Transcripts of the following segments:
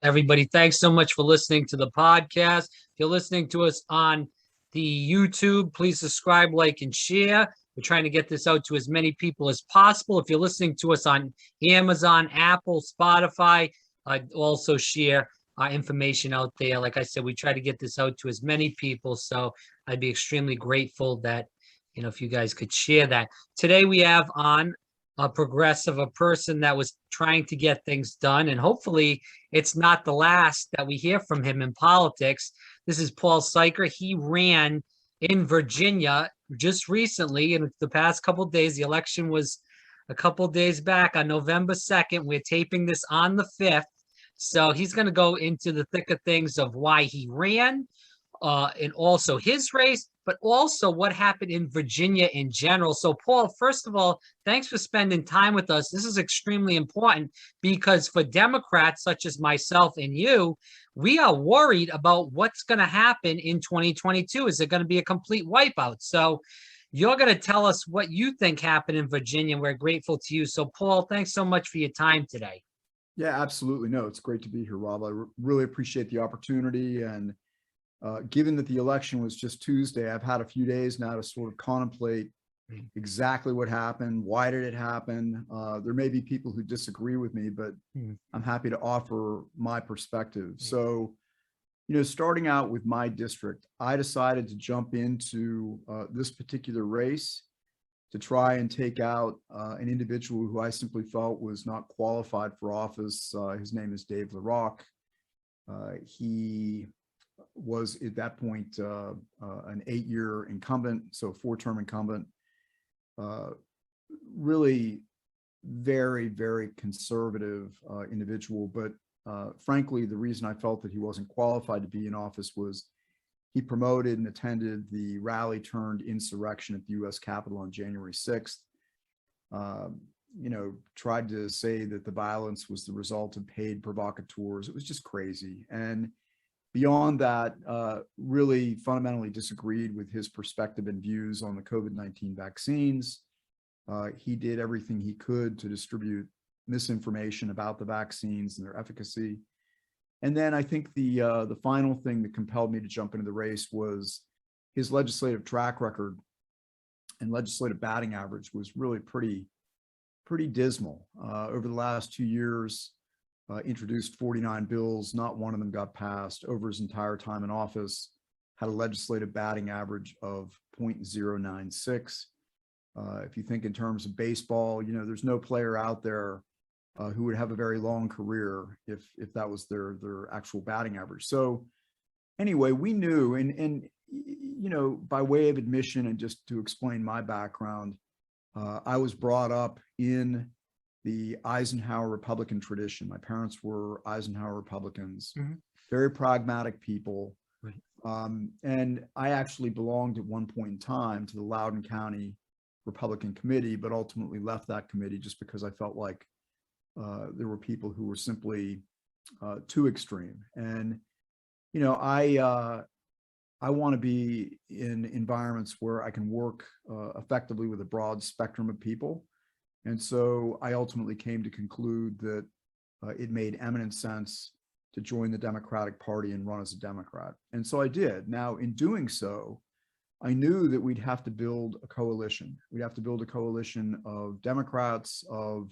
Everybody, thanks so much for listening to the podcast. If you're listening to us on the YouTube, please subscribe, like, and share. We're trying to get this out to as many people as possible. If you're listening to us on Amazon, Apple, Spotify, also share our information out there. Like I said, we try to get this out to as many people. So I'd be extremely grateful that, if you guys could share that. Today we have on a progressive, a person that was trying to get things done, and hopefully it's not the last that we hear from him in politics. This is Paul Siker. He ran in Virginia just recently, in the past couple of days. The election was a couple of days back on November 2nd. We're taping this on the 5th. So he's going to go into the thick of things of why he ran, and also his race, but also what happened in Virginia in general. So, Paul, first of all, thanks for spending time with us. This is extremely important because for Democrats such as myself and you, we are worried about what's going to happen in 2022. Is it going to be a complete wipeout? So you're going to tell us what you think happened in Virginia. We're grateful to you. So, Paul, thanks so much for your time today. Yeah, absolutely. No, it's great to be here, Rob. I really appreciate the opportunity. And given that the election was just Tuesday, I've had a few days now to sort of contemplate exactly what happened. Why did it happen? There may be people who disagree with me, but I'm happy to offer my perspective. So, starting out with my district, I decided to jump into this particular race to try and take out an individual who I simply felt was not qualified for office. His name is Dave LaRocque. He was at that point an 8-year incumbent, so 4-term incumbent, really very, very conservative individual. But frankly, the reason I felt that he wasn't qualified to be in office was he promoted and attended the rally turned insurrection at the U.S. Capitol on January 6th. Tried to say that the violence was the result of paid provocateurs. It was just crazy. And beyond that, really fundamentally disagreed with his perspective and views on the COVID-19 vaccines. He did everything he could to distribute misinformation about the vaccines and their efficacy. And then I think the final thing that compelled me to jump into the race was his legislative track record and legislative batting average was really pretty dismal. Over the last 2 years, introduced 49 bills, not one of them got passed. Over his entire time in office, had a legislative batting average of 0.096. If you think in terms of baseball, there's no player out there who would have a very long career if that was their actual batting average. So anyway, we knew, and by way of admission and just to explain my background, I was brought up in the Eisenhower Republican tradition. My parents were Eisenhower Republicans, very pragmatic people. Right. And I actually belonged at one point in time to the Loudoun County Republican Committee, but ultimately left that committee just because I felt like there were people who were simply too extreme. And, I want to be in environments where I can work effectively with a broad spectrum of people. And so I ultimately came to conclude that it made eminent sense to join the Democratic Party and run as a Democrat. And so I did. Now, in doing so, I knew that we'd have to build a coalition. We'd have to build a coalition of Democrats, of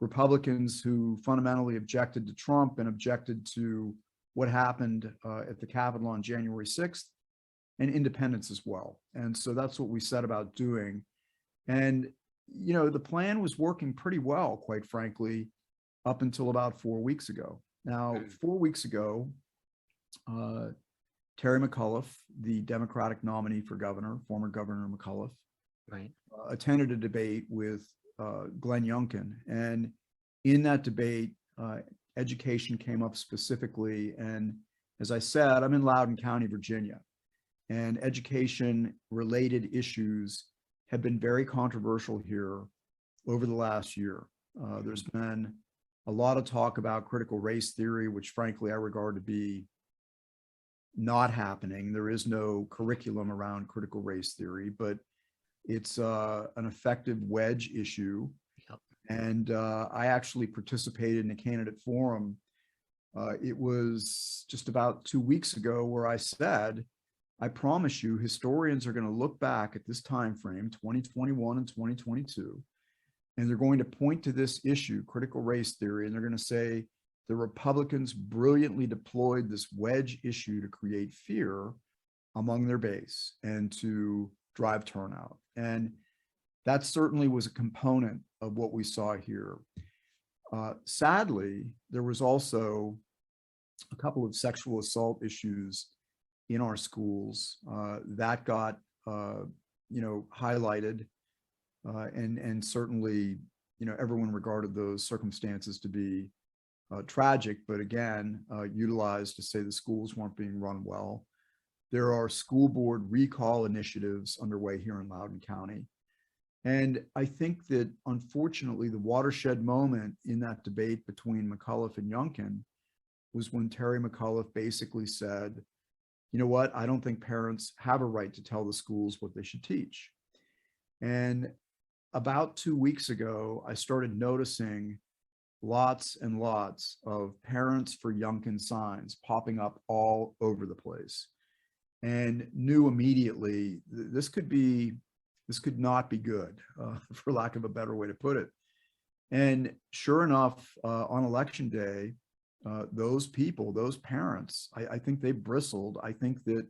Republicans who fundamentally objected to Trump and objected to what happened at the Capitol on January 6th, and independents as well. And so that's what we set about doing. And, the plan was working pretty well, quite frankly, up until about 4 weeks ago. Now, 4 weeks ago, Terry McAuliffe, the Democratic nominee for governor, former Governor McAuliffe, right, attended a debate with Glenn Youngkin. And in that debate, education came up specifically. And as I said, I'm in Loudoun County, Virginia, and education related issues have been very controversial here over the last year. There's been a lot of talk about critical race theory, which frankly I regard to be not happening. There is no curriculum around critical race theory, but it's an effective wedge issue. Yep. And I actually participated in a candidate forum It was just about 2 weeks ago where I said, I promise you, historians are going to look back at this time frame, 2021 and 2022, and they're going to point to this issue, critical race theory, and they're going to say the Republicans brilliantly deployed this wedge issue to create fear among their base and to drive turnout. And that certainly was a component of what we saw here. Sadly, there was also a couple of sexual assault issues in our schools that got highlighted, and certainly everyone regarded those circumstances to be tragic, but again utilized to say the schools weren't being run well. There are school board recall initiatives underway here in Loudoun County. And I think that unfortunately the watershed moment in that debate between McAuliffe and Youngkin was when Terry McAuliffe basically said, you know what, I don't think parents have a right to tell the schools what they should teach. And about 2 weeks ago, I started noticing lots and lots of parents for Youngkin signs popping up all over the place, and knew immediately this could not be good, for lack of a better way to put it. And sure enough, on election day, those people, those parents, I think they bristled. I think that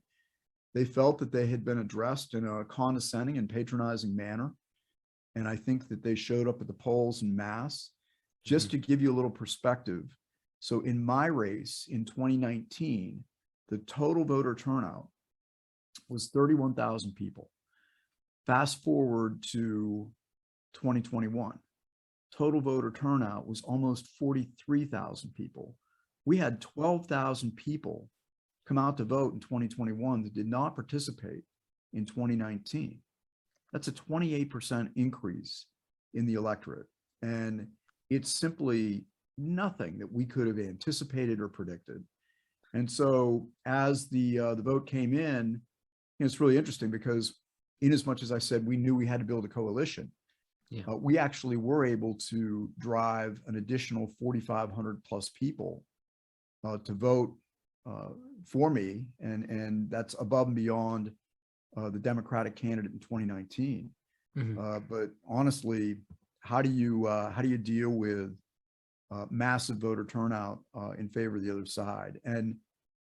they felt that they had been addressed in a condescending and patronizing manner. And I think that they showed up at the polls en masse. Just to give you a little perspective, so in my race in 2019, the total voter turnout was 31,000 people. Fast forward to 2021, total voter turnout was almost 43,000 people. We had 12,000 people come out to vote in 2021 that did not participate in 2019. That's a 28% increase in the electorate. And it's simply nothing that we could have anticipated or predicted. And so as the vote came in, it's really interesting because in as much as I said we knew we had to build a coalition, we actually were able to drive an additional 4,500 plus people to vote for me, and that's above and beyond the Democratic candidate in 2019. But honestly, how do you deal with massive voter turnout in favor of the other side? And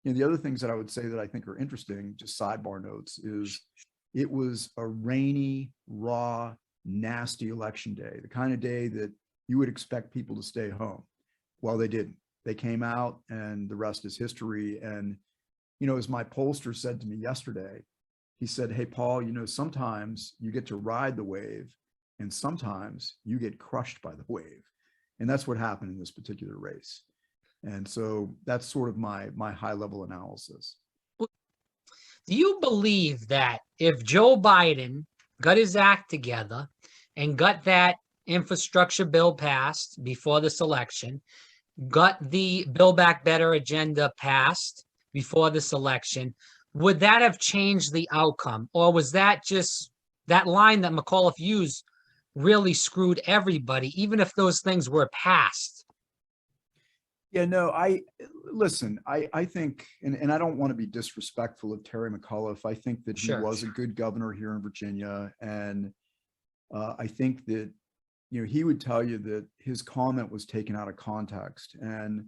the other things that I would say that I think are interesting, just sidebar notes, is it was a rainy, raw, nasty election day, the kind of day that you would expect people to stay home. Well, they didn't. They came out, and the rest is history. And, as my pollster said to me yesterday, he said, hey, Paul, sometimes you get to ride the wave, and sometimes you get crushed by the wave. And that's what happened in this particular race. And so that's sort of my high level analysis. Do you believe that if Joe Biden got his act together and got that infrastructure bill passed before this election, got the Build Back Better agenda passed before this election, would that have changed the outcome? Or was that just that line that McAuliffe used really screwed everybody, even if those things were passed? Yeah, no, I think, and I don't want to be disrespectful of Terry McAuliffe. I think that he was a good governor here in Virginia. And I think that, he would tell you that his comment was taken out of context. And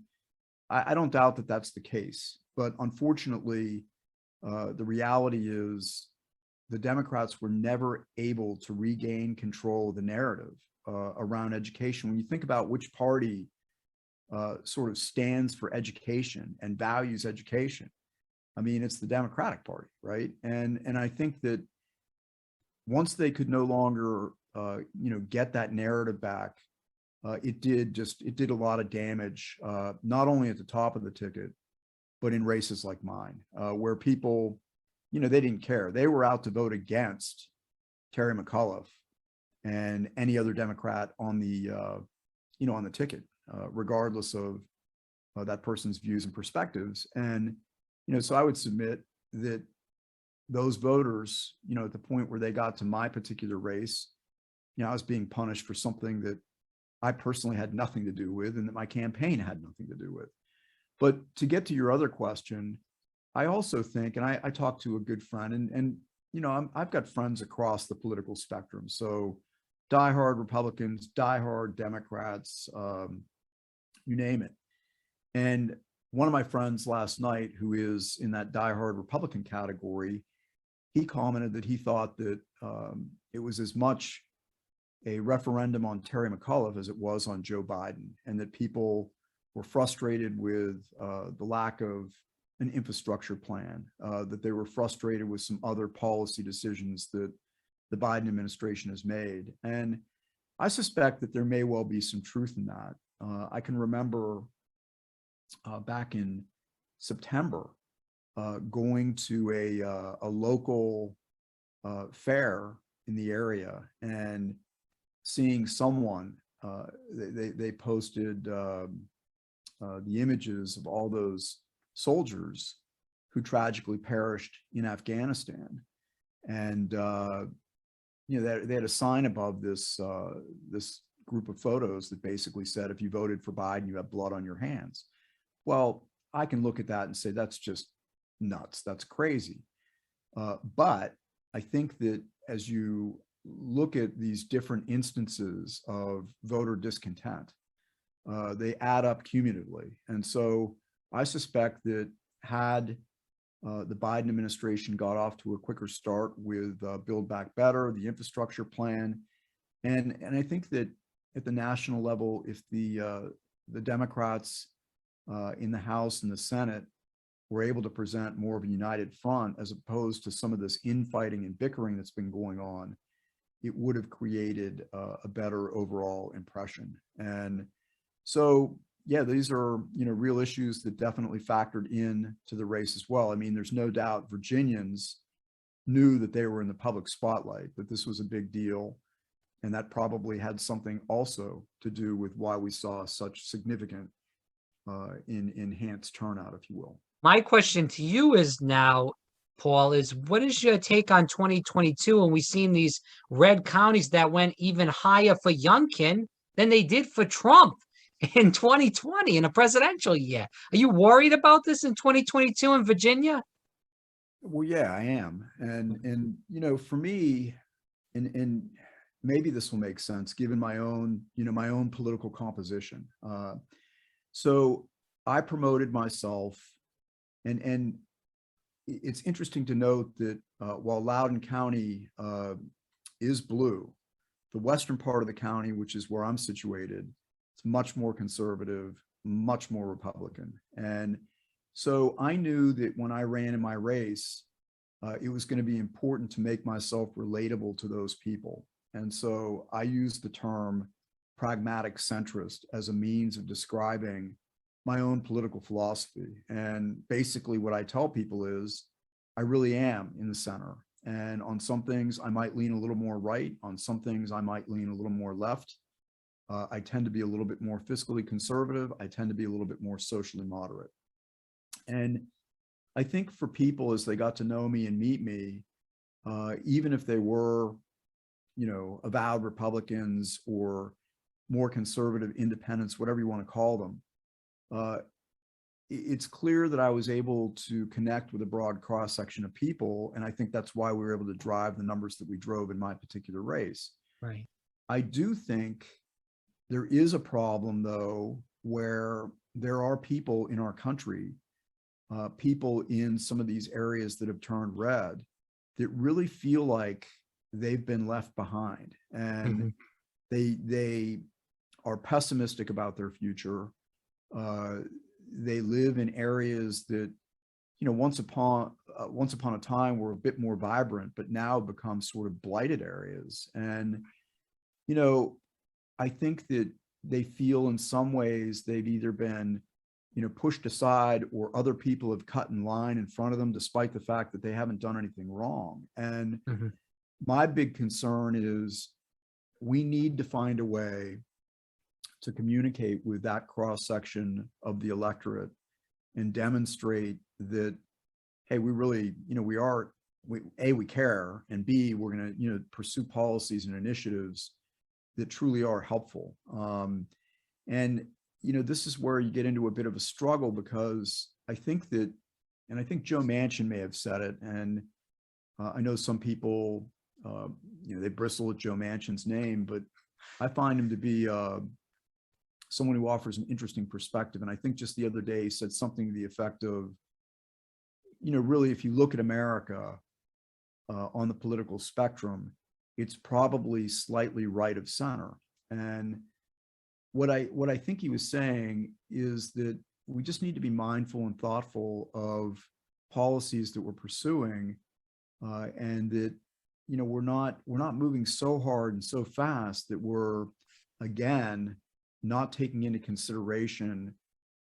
I don't doubt that that's the case. But unfortunately, the reality is the Democrats were never able to regain control of the narrative around education. When you think about which party sort of stands for education and values education, I mean, it's the Democratic Party, right? And I think that once they could no longer, get that narrative back, it did a lot of damage, not only at the top of the ticket, but in races like mine, where people, they didn't care. They were out to vote against Terry McAuliffe and any other Democrat on the, on the ticket, regardless of that person's views and perspectives. And, so I would submit that those voters, at the point where they got to my particular race, I was being punished for something that I personally had nothing to do with and that my campaign had nothing to do with. But to get to your other question, I also think, and I talked to a good friend, and I've got friends across the political spectrum. So diehard Republicans, diehard Democrats, you name it. And one of my friends last night, who is in that diehard Republican category, he commented that he thought that it was as much a referendum on Terry McAuliffe as it was on Joe Biden, and that people were frustrated with the lack of an infrastructure plan, that they were frustrated with some other policy decisions that the Biden administration has made. And I suspect that there may well be some truth in that. I can remember back in September going to a local fair in the area and seeing someone, they posted the images of all those soldiers who tragically perished in Afghanistan. And they had a sign above this group of photos that basically said, if you voted for Biden, you have blood on your hands. Well, I can look at that and say, that's just nuts. That's crazy. But I think that as you look at these different instances of voter discontent, they add up cumulatively. And so I suspect that had the Biden administration got off to a quicker start with Build Back Better, the infrastructure plan, and I think that at the national level, if the Democrats in the House and the Senate were able to present more of a united front, as opposed to some of this infighting and bickering that's been going on, it would have created a better overall impression. And so, yeah, these are, real issues that definitely factored in to the race as well. I mean, there's no doubt Virginians knew that they were in the public spotlight, that this was a big deal. And that probably had something also to do with why we saw such significant enhanced turnout, if you will. My question to you is now, Paul, is what is your take on 2022? And we've seen these red counties that went even higher for Youngkin than they did for Trump in 2020 in a presidential year. Are you worried about this in 2022 in Virginia? Well, yeah, I am. And for me, and maybe this will make sense given my own, my own political composition. So I promoted myself, and it's interesting to note that while Loudoun County is blue, the western part of the county, which is where I'm situated, it's much more conservative, much more Republican. And so I knew that when I ran in my race, it was going to be important to make myself relatable to those people. And so I used the term pragmatic centrist as a means of describing my own political philosophy. And basically what I tell people is I really am in the center. And on some things I might lean a little more right. On some things I might lean a little more left. I tend to be a little bit more fiscally conservative. I tend to be a little bit more socially moderate. And I think for people, as they got to know me and meet me, even if they were, avowed Republicans or more conservative independents, whatever you want to call them, it's clear that I was able to connect with a broad cross-section of people. And I think that's why we were able to drive the numbers that we drove in my particular race. Right. I do think there is a problem, though, where there are people in our country, people in some of these areas that have turned red, that really feel like they've been left behind, and they are pessimistic about their future. They live in areas that, once upon a time were a bit more vibrant, but now become sort of blighted areas. And, I think that they feel in some ways they've either been, pushed aside, or other people have cut in line in front of them, despite the fact that they haven't done anything wrong. And my big concern is we need to find a way to communicate with that cross-section of the electorate and demonstrate that, hey, we really, we care, and B, we're going to, pursue policies and initiatives that truly are helpful. And, this is where you get into a bit of a struggle, because I think that, and I think Joe Manchin may have said it, and I know some people, they bristle at Joe Manchin's name, but I find him to be someone who offers an interesting perspective. And I think just the other day he said something to the effect of, really, if you look at America on the political spectrum, it's probably slightly right of center. And what I think he was saying is that we just need to be mindful and thoughtful of policies that we're pursuing, and that we're not moving so hard and so fast that we're, again, not taking into consideration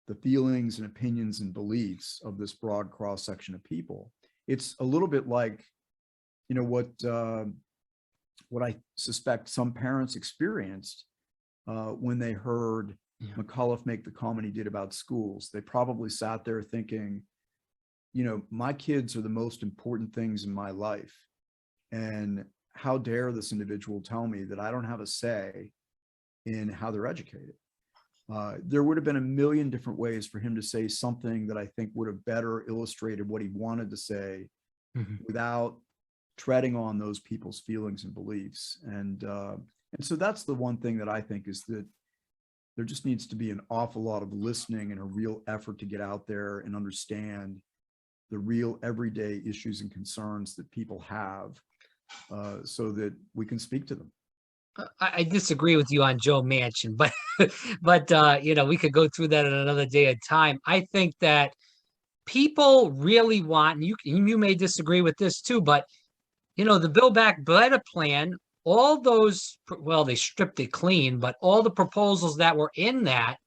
the feelings and opinions and beliefs of this broad cross section of people. It's a little bit like what I suspect some parents experienced when they heard McAuliffe make the comment he did about schools. They probably sat there thinking, my kids are the most important things in my life. And how dare this individual tell me that I don't have a say in how they're educated? There would have been a million different ways for him to say something that I think would have better illustrated what he wanted to say, without treading on those people's feelings and beliefs. And so that's the one thing that I think is that there just needs to be an awful lot of listening and a real effort to get out there and understand the real everyday issues and concerns that people have, so that we can speak to them. I disagree with you on Joe Manchin, but we could go through that at another day of time. I think that people really want, and you may disagree with this too, but the Build Back Better plan, all those, well, they stripped it clean, but all the proposals that were in that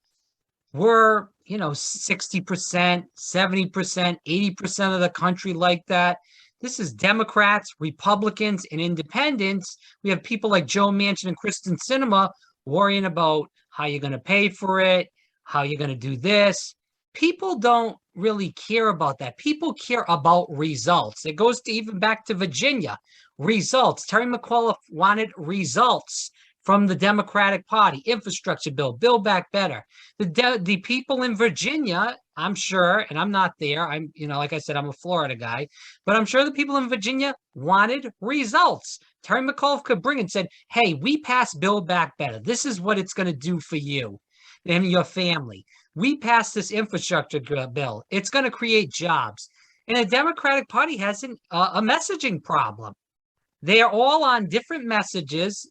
were, 60%, 70%, 80% of the country like that. This is Democrats, Republicans, and independents. We have people like Joe Manchin and Kristen Sinema worrying about how you're going to pay for it, how you're going to do this. People don't really care about that. People care about results. It goes to even back to Virginia. Results. Terry McAuliffe wanted results from the Democratic Party. Infrastructure bill, Build Back Better. The people in Virginia, I'm sure, and I'm not there. I'm, like I said, I'm a Florida guy, but I'm sure the people in Virginia wanted results. Terry McAuliffe could bring and said, hey, we passed Build Back Better. This is what it's going to do for you and your family. We passed this infrastructure bill. It's going to create jobs. And the Democratic Party has a messaging problem. They're all on different messages.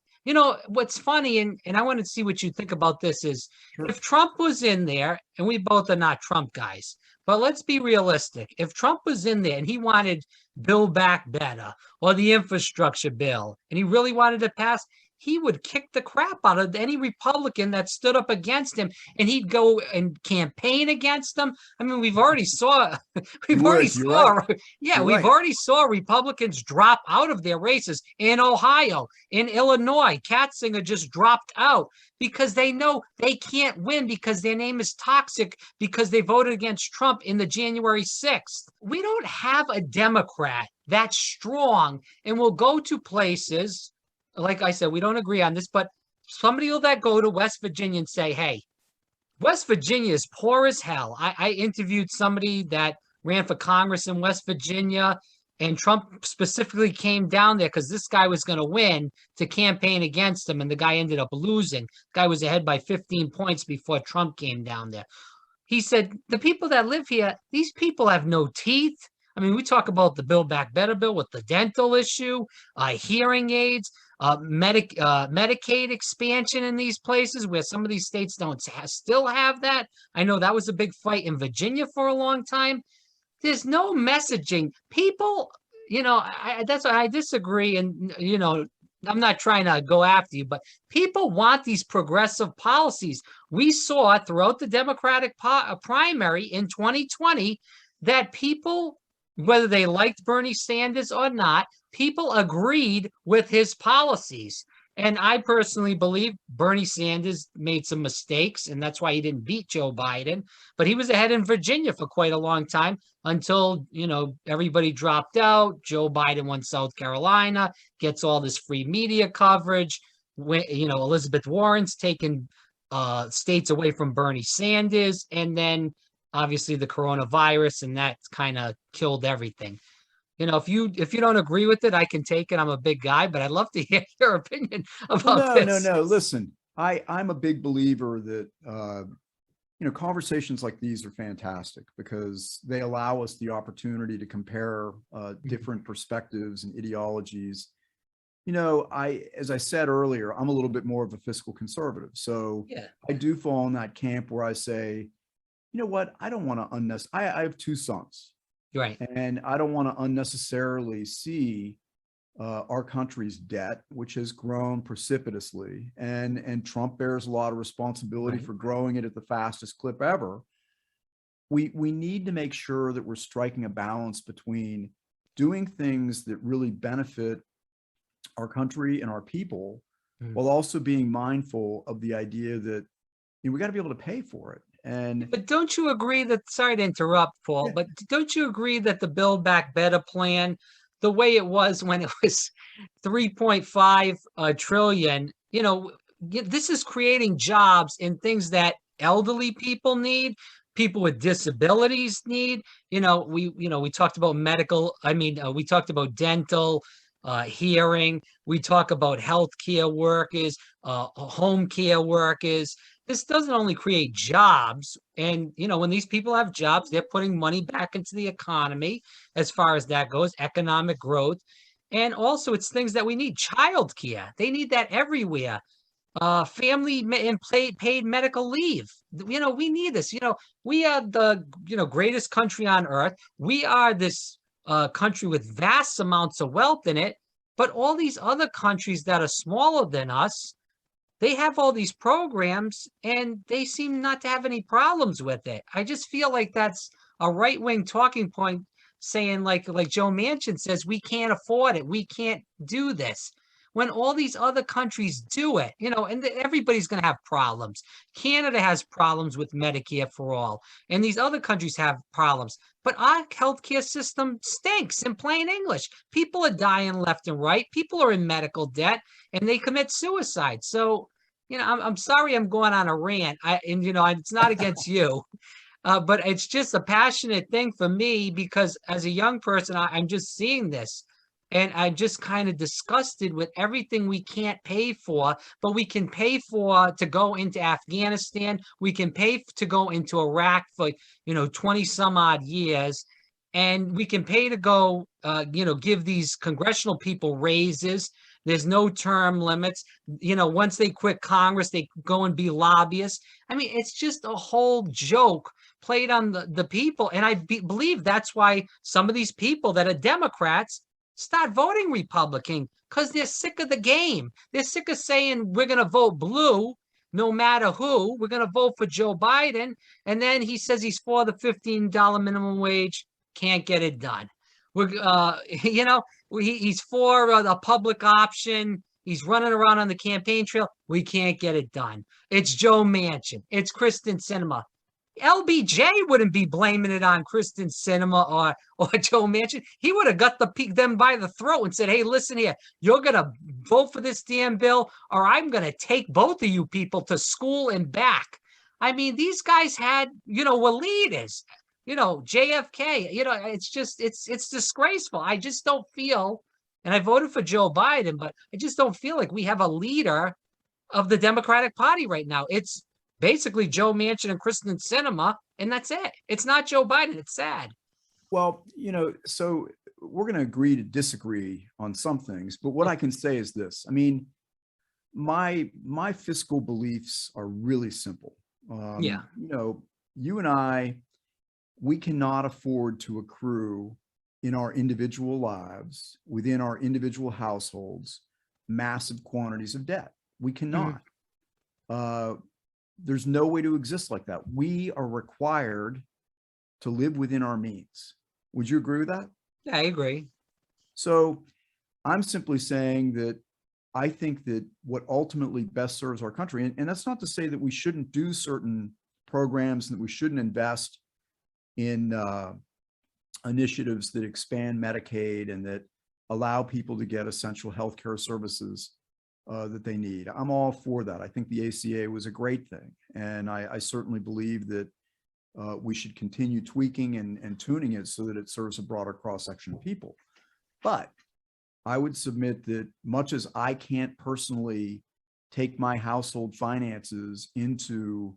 What's funny, and I want to see what you think about this, is if Trump was in there, and we both are not Trump guys, but let's be realistic. If Trump was in there and he wanted Build Back Better or the infrastructure bill, and he really wanted to pass, he would kick the crap out of any Republican that stood up against him, and he'd go and campaign against them. I mean, we've already saw Republicans drop out of their races in Ohio, in Illinois. Katzinger just dropped out because they know they can't win because their name is toxic because they voted against Trump in the January 6th. We don't have a Democrat that's strong and will go to places. Like I said, we don't agree on this, but somebody will that go to West Virginia and say, hey, West Virginia is poor as hell. I interviewed somebody that ran for Congress in West Virginia, and Trump specifically came down there because this guy was going to win to campaign against him, and the guy ended up losing. The guy was ahead by 15 points before Trump came down there. He said, the people that live here, these people have no teeth. I mean, we talk about the Build Back Better bill with the dental issue, hearing aids, Medicaid expansion in these places where some of these states don't still have that. I know that was a big fight in Virginia for a long time. There's no messaging. People, that's why I disagree. And, I'm not trying to go after you, but people want these progressive policies. We saw throughout the Democratic primary in 2020 that people, whether they liked Bernie Sanders or not, people agreed with his policies. And I personally believe Bernie Sanders made some mistakes, and that's why he didn't beat Joe Biden. But he was ahead in Virginia for quite a long time until, everybody dropped out. Joe Biden won South Carolina, gets all this free media coverage. Elizabeth Warren's taken states away from Bernie Sanders, and then obviously the coronavirus, and that kind of killed everything. If you don't agree with it, I can take it. I'm a big guy, but I'd love to hear your opinion Well, about this. no. Listen, I'm a big believer that conversations like these are fantastic because they allow us the opportunity to compare different perspectives and ideologies. As I said earlier, I'm a little bit more of a fiscal conservative. So Yeah, I do fall in that camp where I say, you know what, I don't want to I have two sons, right. and I don't want to unnecessarily see our country's debt, which has grown precipitously, and Trump bears a lot of responsibility Right. for growing it at the fastest clip ever. We need to make sure that we're striking a balance between doing things that really benefit our country and our people, Mm. while also being mindful of the idea that we got to be able to pay for it. And But don't you agree that, sorry to interrupt, Paul, yeah, but don't you agree that the Build Back Better plan, the way it was when it was 3.5 trillion, this is creating jobs in things that elderly people need, people with disabilities need. We talked about medical, we talked about dental, hearing, we talk about healthcare workers, home care workers. This doesn't only create jobs. And, when these people have jobs, they're putting money back into the economy as far as that goes, economic growth. And also, it's things that we need. Childcare, they need that everywhere. Family and paid medical leave. We need this. We are the greatest country on earth. We are this country with vast amounts of wealth in it. But all these other countries that are smaller than us, they have all these programs and they seem not to have any problems with it. I just feel like that's a right-wing talking point, saying like Joe Manchin says, we can't afford it. We can't do this. When all these other countries do it, and everybody's going to have problems. Canada has problems with Medicare for all, and these other countries have problems. But our healthcare system stinks, in plain English. People are dying left and right. People are in medical debt, and they commit suicide. So, I'm sorry I'm going on a rant. It's not against you, but it's just a passionate thing for me because as a young person, I'm just seeing this. And I'm just kind of disgusted with everything we can't pay for, but we can pay for to go into Afghanistan. We can pay to go into Iraq for, 20 some odd years. And we can pay to go, give these congressional people raises. There's no term limits. Once they quit Congress, they go and be lobbyists. I mean, it's just a whole joke played on the people. And I believe that's why some of these people that are Democrats start voting Republican, because they're sick of the game. They're sick of saying we're going to vote blue no matter who. We're going to vote for Joe Biden. And then he says he's for the $15 minimum wage. Can't get it done. He's for the public option. He's running around on the campaign trail. We can't get it done. It's Joe Manchin. It's Kristen Sinema. LBJ wouldn't be blaming it on Kristen Sinema or Joe Manchin. He would have got them by the throat and said, "Hey, listen here, you're gonna vote for this damn bill, or I'm gonna take both of you people to school and back." I mean, these guys were leaders. JFK. It's disgraceful. I just don't feel, and I voted for Joe Biden, but I just don't feel like we have a leader of the Democratic Party right now. It's basically Joe Manchin and Kristen Sinema, and that's it. It's not Joe Biden. It's sad. well, so we're going to agree to disagree on some things, but what I can say is this. I mean, my fiscal beliefs are really simple. Yeah. You and I, we cannot afford to accrue in our individual lives, within our individual households, massive quantities of debt. We cannot. There's no way to exist like that. We are required to live within our means. Would you agree with that? Yeah, I agree. So I'm simply saying that I think that what ultimately best serves our country, and that's not to say that we shouldn't do certain programs and that we shouldn't invest in initiatives that expand Medicaid and that allow people to get essential healthcare services. that they need. I'm all for that. I think the ACA was a great thing. And I certainly believe that we should continue tweaking and tuning it so that it serves a broader cross-section of people. But I would submit that much as I can't personally take my household finances into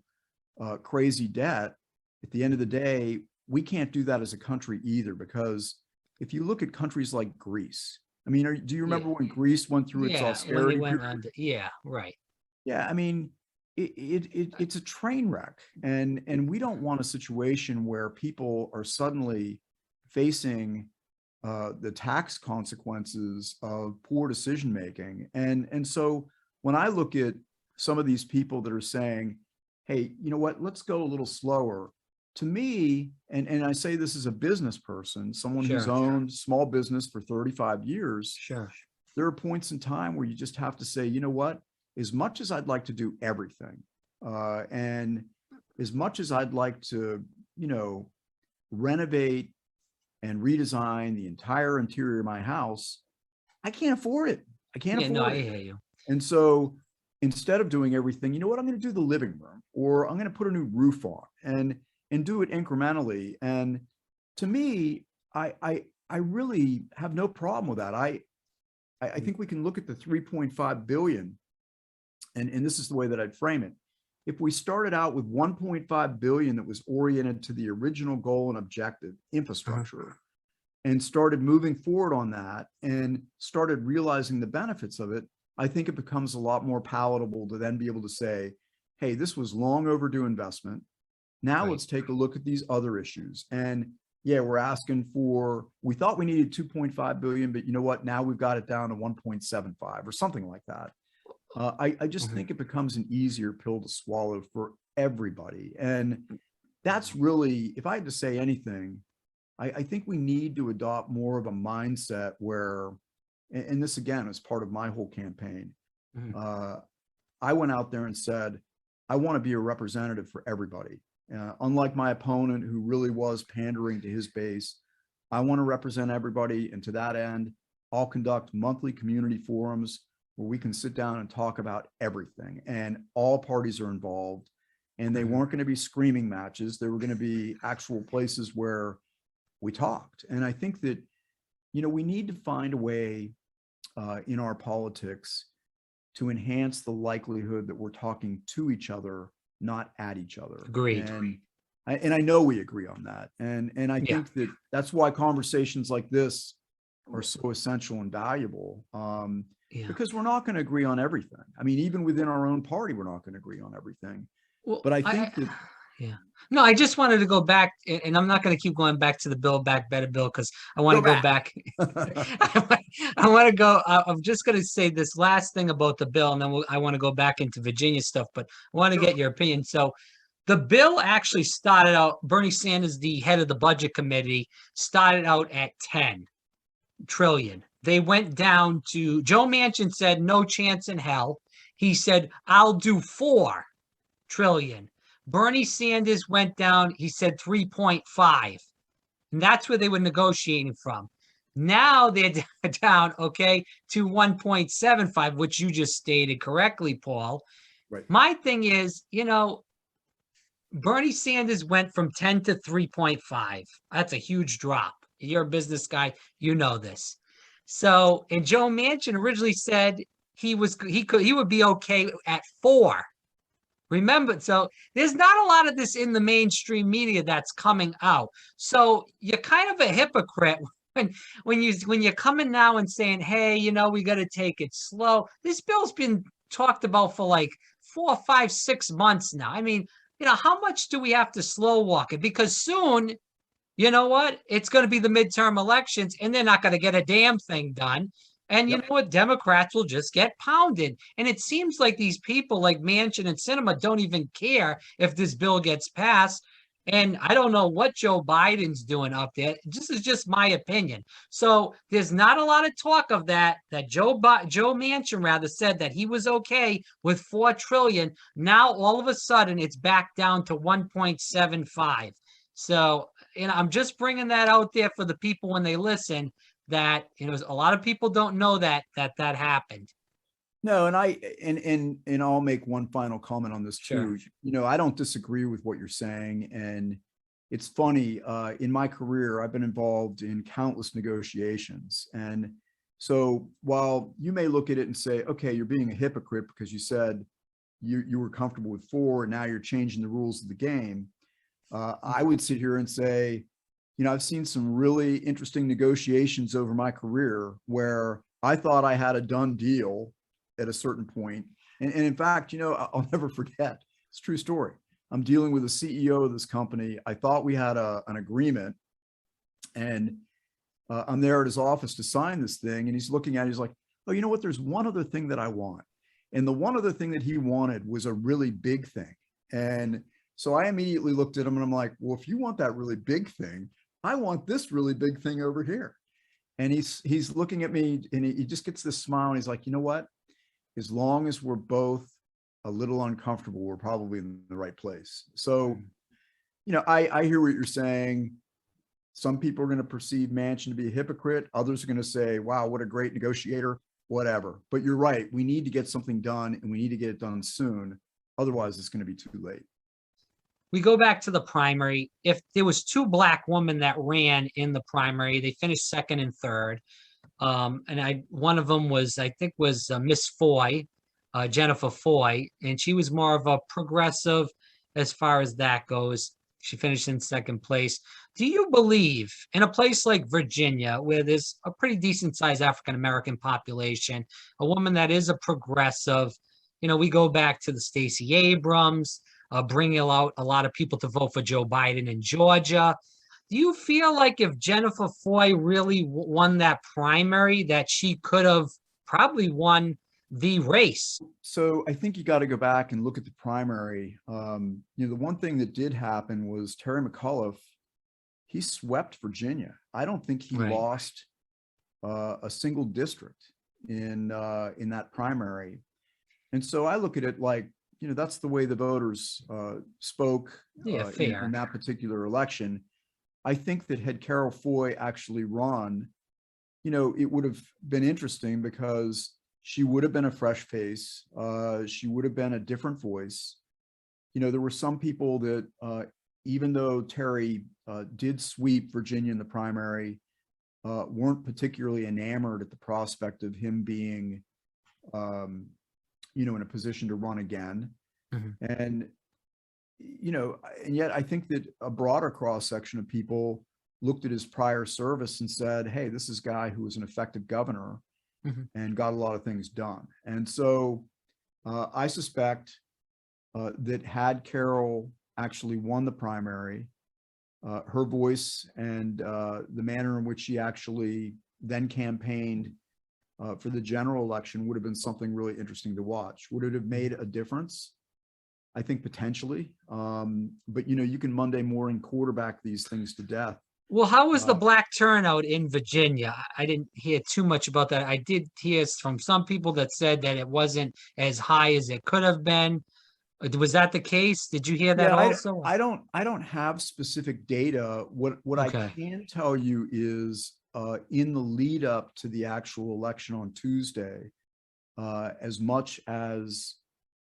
crazy debt, at the end of the day, we can't do that as a country either, because if you look at countries like Greece, I mean, do you remember when Greece went through its austerity? Yeah, right. Yeah, I mean, it's a train wreck, and we don't want a situation where people are suddenly facing the tax consequences of poor decision making. And so when I look at some of these people that are saying, hey, you know what, let's go a little slower. To me, and I say this as a business person, someone who's owned small business for 35 years, there are points in time where you just have to say, you know what, as much as I'd like to do everything, and as much as I'd like to, you know, renovate and redesign the entire interior of my house, I can't afford it. I can't afford it. I hear you. And so instead of doing everything, you know what, I'm going to do the living room, or I'm going to put a new roof on, and do it incrementally. And to me, I really have no problem with that. I think we can look at the 3.5 billion, and this is the way that I'd frame it. If we started out with 1.5 billion that was oriented to the original goal and objective, infrastructure, and started moving forward on that and started realizing the benefits of it, I think it becomes a lot more palatable to then be able to say, hey, this was long overdue investment. Now let's take a look at these other issues. And yeah, we're asking for, we thought we needed 2.5 billion, but you know what? Now we've got it down to 1.75 or something like that. I just think it becomes an easier pill to swallow for everybody. And that's really, if I had to say anything, I think we need to adopt more of a mindset where, and this again is part of my whole campaign. I went out there and said, I want to be a representative for everybody. Unlike my opponent, who really was pandering to his base, I want to represent everybody. And to that end, I'll conduct monthly community forums where we can sit down and talk about everything, and all parties are involved. And they weren't going to be screaming matches. There were going to be actual places where we talked. And I think that, you know, we need to find a way in our politics to enhance the likelihood that we're talking to each other, not at each other. Agreed. And I know we agree on that. And I think that that's why conversations like this are so essential and valuable, because we're not going to agree on everything. I mean, even within our own party, we're not going to agree on everything. Well, but I think that, no, I just wanted to go back, and I'm not going to keep going back to the Build Back Better bill, because I want to go back. I want to go. I'm just going to say this last thing about the bill, and then I want to go back into Virginia stuff, but I want to get your opinion. So the bill actually started out, Bernie Sanders, the head of the budget committee, started out at 10 trillion. They went down to, Joe Manchin said, no chance in hell. He said, I'll do 4 trillion. Bernie Sanders went down, he said 3.5. And that's where they were negotiating from. Now they're down, okay, to 1.75, which you just stated correctly, Paul. Right. My thing is, you know, Bernie Sanders went from 10 to 3.5. That's a huge drop. You're a business guy, you know this. So, and Joe Manchin originally said he would be okay at 4. Remember, so there's not a lot of this in the mainstream media that's coming out. So you're kind of a hypocrite when you're coming now and saying, hey, you know, we got to take it slow. This bill's been talked about for like 4, 5, 6 months now. I mean, you know, how much do we have to slow walk it? Because soon, you know what? It's going to be the midterm elections, and they're not going to get a damn thing done. And you know what? Democrats will just get pounded. And it seems like these people like Manchin and Sinema don't even care if this bill gets passed. And I don't know what Joe Biden's doing up there. This is just my opinion. So there's not a lot of talk of that Joe Manchin rather said that he was okay with 4 trillion. Now, all of a sudden, it's back down to 1.75. So, you know, I'm just bringing that out there for the people when they listen, that, you know, a lot of people don't know that happened. No, and I'll make one final comment on this Sure. too. I don't disagree with what you're saying. And it's funny, in my career, I've been involved in countless negotiations. And so while you may look at it and say, okay, you're being a hypocrite because you said you were comfortable with 4, and now you're changing the rules of the game. I would sit here and say, I've seen some really interesting negotiations over my career where I thought I had a done deal at a certain point. And in fact, I'll never forget, it's a true story. I'm dealing with the CEO of this company. I thought we had an agreement, and I'm there at his office to sign this thing. And he's looking at it, he's like, oh, you know what? There's one other thing that I want. And the one other thing that he wanted was a really big thing. And so I immediately looked at him and I'm like, well, if you want that really big thing, I want this really big thing over here. And he's looking at me, and he just gets this smile, and he's like, you know what? As long as we're both a little uncomfortable, we're probably in the right place. So, I hear what you're saying. Some people are going to perceive Manchin to be a hypocrite. Others are going to say, wow, what a great negotiator, whatever. But you're right. We need to get something done, and we need to get it done soon. Otherwise, it's going to be too late. We go back to the primary. If there was 2 Black women that ran in the primary, they finished 2nd and 3rd. And one of them was, I think, was Miss Foy, Jennifer Foy, and she was more of a progressive as far as that goes. She finished in 2nd place. Do you believe in a place like Virginia, where there's a pretty decent sized African-American population, a woman that is a progressive? We go back to the Stacey Abrams, bringing out a lot of people to vote for Joe Biden in Georgia. Do you feel like if Jennifer Foy really won that primary, that she could have probably won the race? So I think you got to go back and look at the primary. The one thing that did happen was Terry McAuliffe, he swept Virginia. I don't think he lost a single district in that primary. And so I look at it like, that's the way the voters spoke in that particular election. I think that had Carol Foy actually run, it would have been interesting because she would have been a fresh face. She would have been a different voice. There were some people that, even though Terry did sweep Virginia in the primary, weren't particularly enamored at the prospect of him being, in a position to run again. Mm-hmm. And yet I think that a broader cross-section of people looked at his prior service and said, hey, this is a guy who was an effective governor and got a lot of things done. And so I suspect that had Carol actually won the primary, her voice and the manner in which she actually then campaigned for the general election would have been something really interesting to watch. Would it have made a difference? I think potentially, but you can Monday morning quarterback these things to death. Well, how was the Black turnout in Virginia? I didn't hear too much about that. I did hear from some people that said that it wasn't as high as it could have been. Was that the case? Did you hear that also? I don't have specific data. What I can tell you is in the lead up to the actual election on Tuesday, as much as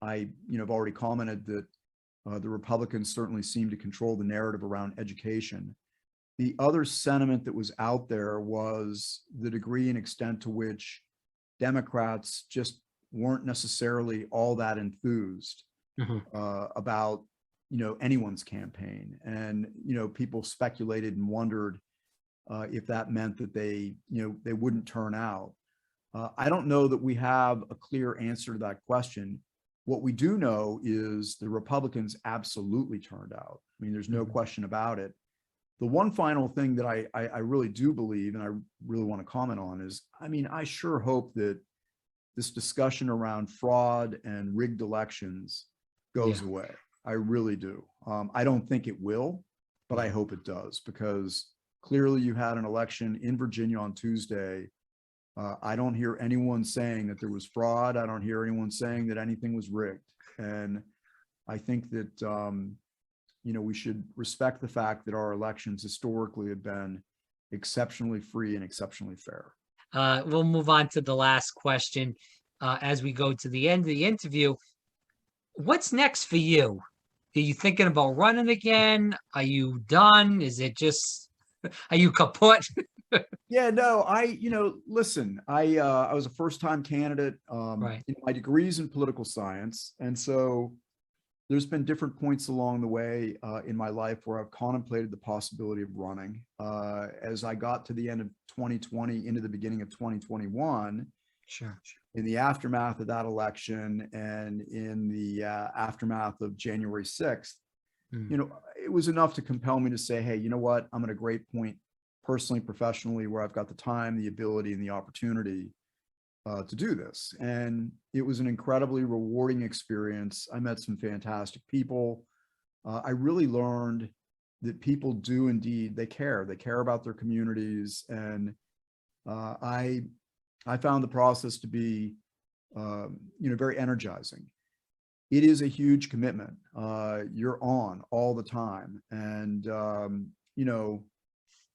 I, have already commented that the Republicans certainly seem to control the narrative around education. The other sentiment that was out there was the degree and extent to which Democrats just weren't necessarily all that enthused about, anyone's campaign. And, people speculated and wondered if that meant that they wouldn't turn out. I don't know that we have a clear answer to that question. What we do know is the Republicans absolutely turned out. I mean, there's no question about it. The one final thing that I really do believe, and I really want to comment on is, I sure hope that this discussion around fraud and rigged elections goes away. I really do. I don't think it will, but I hope it does, because clearly you had an election in Virginia on Tuesday. I don't hear anyone saying that there was fraud. I don't hear anyone saying that anything was rigged. And I think that, we should respect the fact that our elections historically have been exceptionally free and exceptionally fair. We'll move on to the last question. as we go to the end of the interview. What's next for you? Are you thinking about running again? Are you done? Is it just, are you kaput? Yeah, no, listen, I was a first-time candidate. Right. My degree's in political science, and so there's been different points along the way in my life where I've contemplated the possibility of running. As I got to the end of 2020 into the beginning of 2021, Sure. in the aftermath of that election and in the aftermath of January 6th, it was enough to compel me to say, hey, you know what? I'm at a great point personally, professionally, where I've got the time, the ability, and the opportunity to do this. And it was an incredibly rewarding experience. I met some fantastic people. I really learned that people do indeed, they care about their communities. And I found the process to be, very energizing. It is a huge commitment. You're on all the time. And,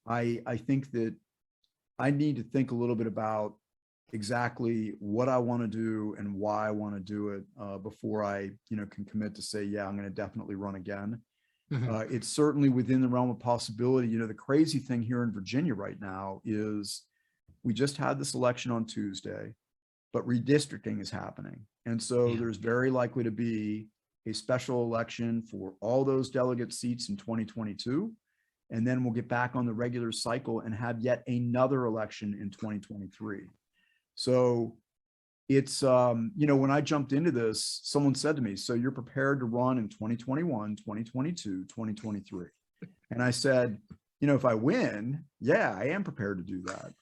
I think that I need to think a little bit about exactly what I want to do and why I want to do it before I, can commit to say, yeah, I'm going to definitely run again. It's certainly within the realm of possibility. The crazy thing here in Virginia right now is we just had this election on Tuesday, but redistricting is happening. And so there's very likely to be a special election for all those delegate seats in 2022. And then we'll get back on the regular cycle and have yet another election in 2023. So it's, when I jumped into this, someone said to me, so you're prepared to run in 2021, 2022, 2023. And I said, if I win, yeah, I am prepared to do that.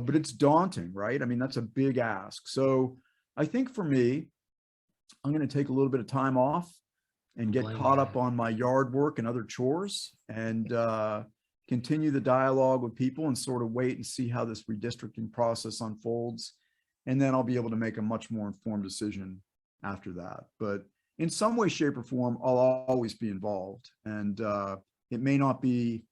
But it's daunting, right? I mean, that's a big ask. So I think for me, I'm going to take a little bit of time off and get caught up on my yard work and other chores and continue the dialogue with people and sort of wait and see how this redistricting process unfolds. And then I'll be able to make a much more informed decision after that. But in some way, shape, or form, I'll always be involved. And it may not be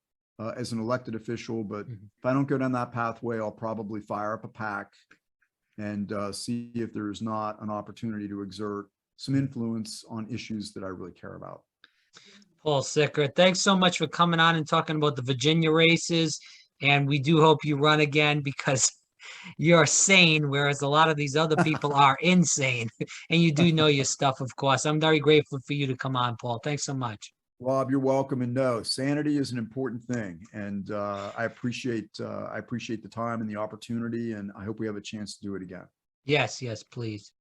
as an elected official, but if I don't go down that pathway, I'll probably fire up a PAC and see if there's not an opportunity to exert some influence on issues that I really care about. Paul Siker, thanks so much for coming on and talking about the Virginia races. And we do hope you run again because you're sane, whereas a lot of these other people are insane. And you do know your stuff, of course. I'm very grateful for you to come on, Paul. Thanks so much. Rob, you're welcome. And no, sanity is an important thing. And I appreciate the time and the opportunity. And I hope we have a chance to do it again. Yes, please.